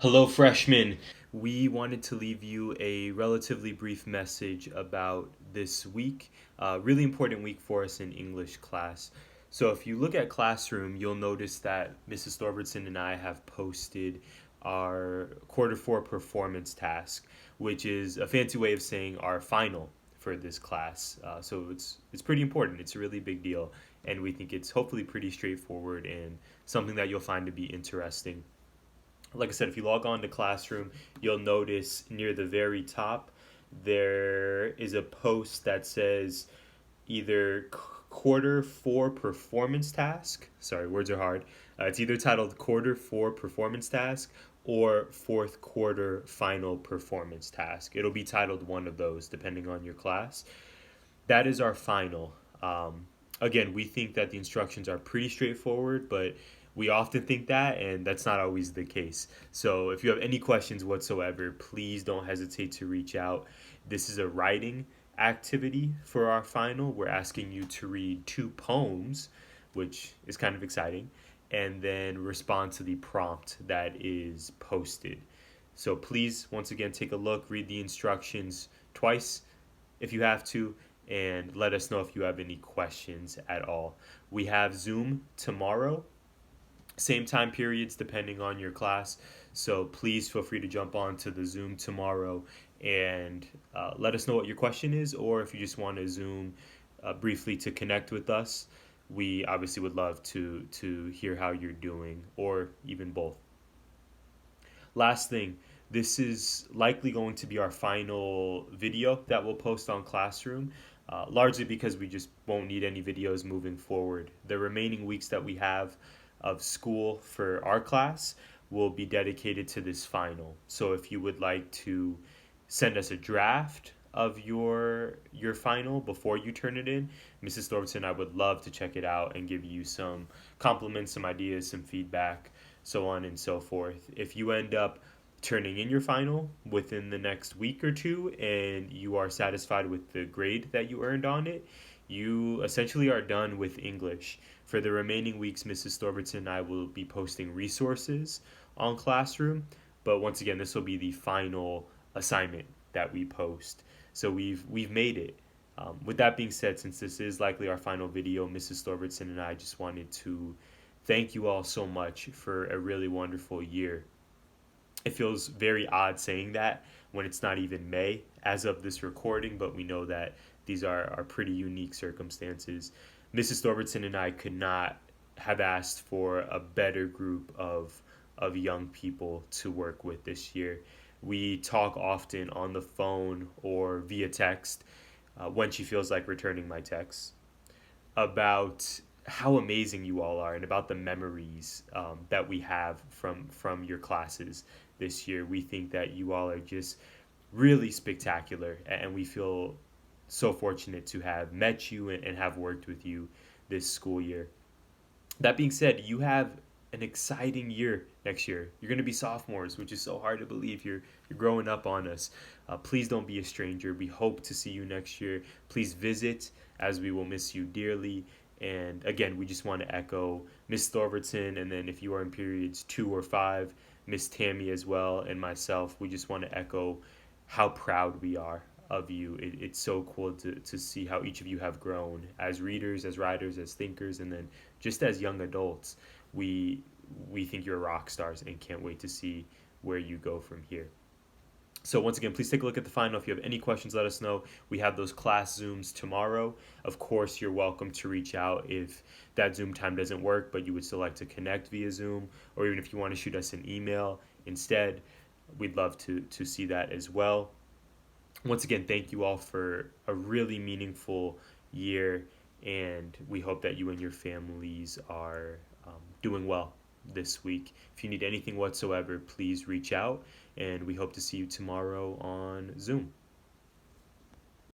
Hello, freshmen. We wanted to leave you a relatively brief message about this week. Really important week for us in English class. So, if you look at Classroom, you'll notice that Mrs. Thorbertson and I have posted our quarter four performance task, which is a fancy way of saying our final for this class. So it's pretty important. It's a really big deal, and we think it's hopefully pretty straightforward and something that you'll find to be interesting. Like I said, if you log on to Classroom, you'll notice near the very top there is a post that says either quarter four performance task. Sorry, words are hard. It's either titled quarter four performance task or fourth quarter final performance task. It'll be titled one of those depending on your class. That is our final. Again, we think that the instructions are pretty straightforward, but we often think that, and that's not always the case. So if you have any questions whatsoever, please don't hesitate to reach out. This is a writing activity for our final. We're asking you to read two poems, which is kind of exciting, and then respond to the prompt that is posted. So please, once again, take a look, read the instructions twice if you have to, and let us know if you have any questions at all. We have Zoom tomorrow, same time periods depending on your class. So please feel free to jump on to the Zoom tomorrow and let us know what your question is, or if you just want to Zoom briefly to connect with us. We obviously would love to hear how you're doing, or even both. Last thing, this is likely going to be our final video that we'll post on Classroom, largely because we just won't need any videos moving forward. The remaining weeks that we have of school for our class will be dedicated to this final. So if you would like to send us a draft of your final before you turn it in, Mrs. Thornton, I would love to check it out and give you some compliments, some ideas, some feedback, so on and so forth. If you end up turning in your final within the next week or two and you are satisfied with the grade that you earned on it, you essentially are done with English. For the remaining weeks, Mrs. Thorbertson and I will be posting resources on Classroom, but once again, this will be the final assignment that we post. So we've made it. With that being said, since this is likely our final video, Mrs. Thorbertson and I just wanted to thank you all so much for a really wonderful year. It feels very odd saying that when it's not even May as of this recording, but we know that these are pretty unique circumstances. Mrs. Thorbertson and I could not have asked for a better group of young people to work with this year. We talk often on the phone or via text when she feels like returning my texts about how amazing you all are and about the memories that we have from your classes this year. We think that you all are just really spectacular, and we feel so fortunate to have met you and have worked with you this school year. That being said, you have an exciting year next year. You're going to be sophomores, which is so hard to believe. You're growing up on us. Please don't be a stranger. We hope to see you next year. Please visit, as we will miss you dearly. And again, we just want to echo Miss Thorbertson, and then if you are in periods 2 or 5, Miss Tammy as well, and myself. We just want to echo how proud we are of you. It's so cool to see how each of you have grown as readers, as writers, as thinkers, and then just as young adults. We we think you're rock stars and can't wait to see where you go from here. So once again, please take a look at the final. If you have any questions, let us know. We have those class Zooms tomorrow. Of course, you're welcome to reach out if that Zoom time doesn't work, but you would still like to connect via Zoom, or even if you want to shoot us an email instead, we'd love to see that as well. Once again, thank you all for a really meaningful year, and we hope that you and your families are doing well this week. If you need anything whatsoever, please reach out, and we hope to see you tomorrow on Zoom.